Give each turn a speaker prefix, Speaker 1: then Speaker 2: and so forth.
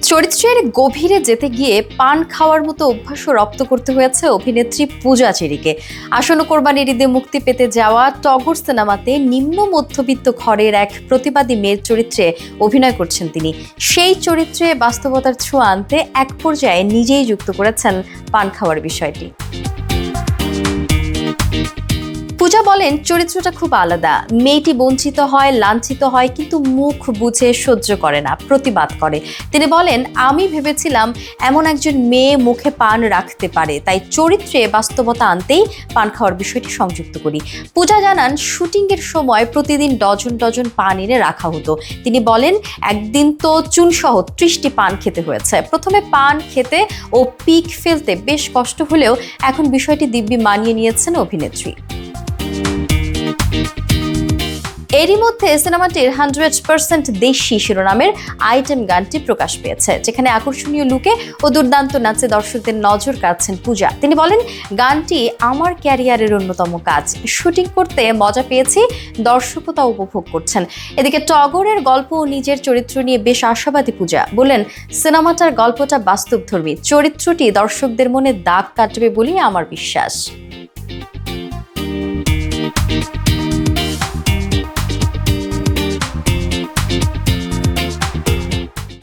Speaker 1: চরিত্রের গভীরে যেতে গিয়ে পান খাওয়ার মতো অভ্যাসও রপ্ত করতে হয়েছে অভিনেত্রী পূজা চেরিকে। আসন্ন কোরবানির ঈদে মুক্তি পেতে যাওয়া টগর সিনেমাতে নিম্ন মধ্যবিত্ত ঘরের এক প্রতিবাদী মেয়ের চরিত্রে অভিনয় করছেন তিনি। সেই চরিত্রে বাস্তবতার ছোঁয়া আনতে এক পর্যায়ে নিজেই যুক্ত করেছেন পান খাওয়ার বিষয়টি। পূজা বলেন, চরিত্রটা খুব আলাদা। মেয়েটি বঞ্চিত হয়, লাঞ্ছিত হয়, কিন্তু মুখ বুঝে সহ্য করে না, প্রতিবাদ করে। তিনি বলেন, আমি ভেবেছিলাম এমন একজন মেয়ে মুখে পান রাখতে পারে, তাই চরিত্রে বাস্তবতা আনতেই পান খাওয়ার বিষয়টি সংযুক্ত করি। পূজা জানান, শুটিংয়ের সময় প্রতিদিন ডজন ডজন পান এনে রাখা হতো। তিনি বলেন, একদিন তো চুনসহ 30টি পান খেতে হয়েছে। প্রথমে পান খেতে ও পিক ফেলতে বেশ কষ্ট হলেও এখন বিষয়টি দিব্যি মানিয়ে নিয়েছেন অভিনেত্রী। এরই মধ্যে সিনেমাটির 100% দেশি শিরোনামের আইটেম গানটি প্রকাশ পেয়েছে, যেখানে আকর্ষণীয় লুকে ও দুর্দান্ত নাচে দর্শকদের নজর কাড়ছেন পূজা। তিনি বলেন, গানটি আমার ক্যারিয়ারের অন্যতম কাজ। শুটিং করতে মজা পেয়েছি, দর্শকও তা উপভোগ করছেন। এদিকে টগরের গল্প ও নিজের চরিত্র নিয়ে বেশ আশাবাদী পূজা। বলেন, সিনেমাটার গল্পটা বাস্তবধর্মী, চরিত্রটি দর্শকদের মনে দাগ কাটবে বলেই আমার বিশ্বাস।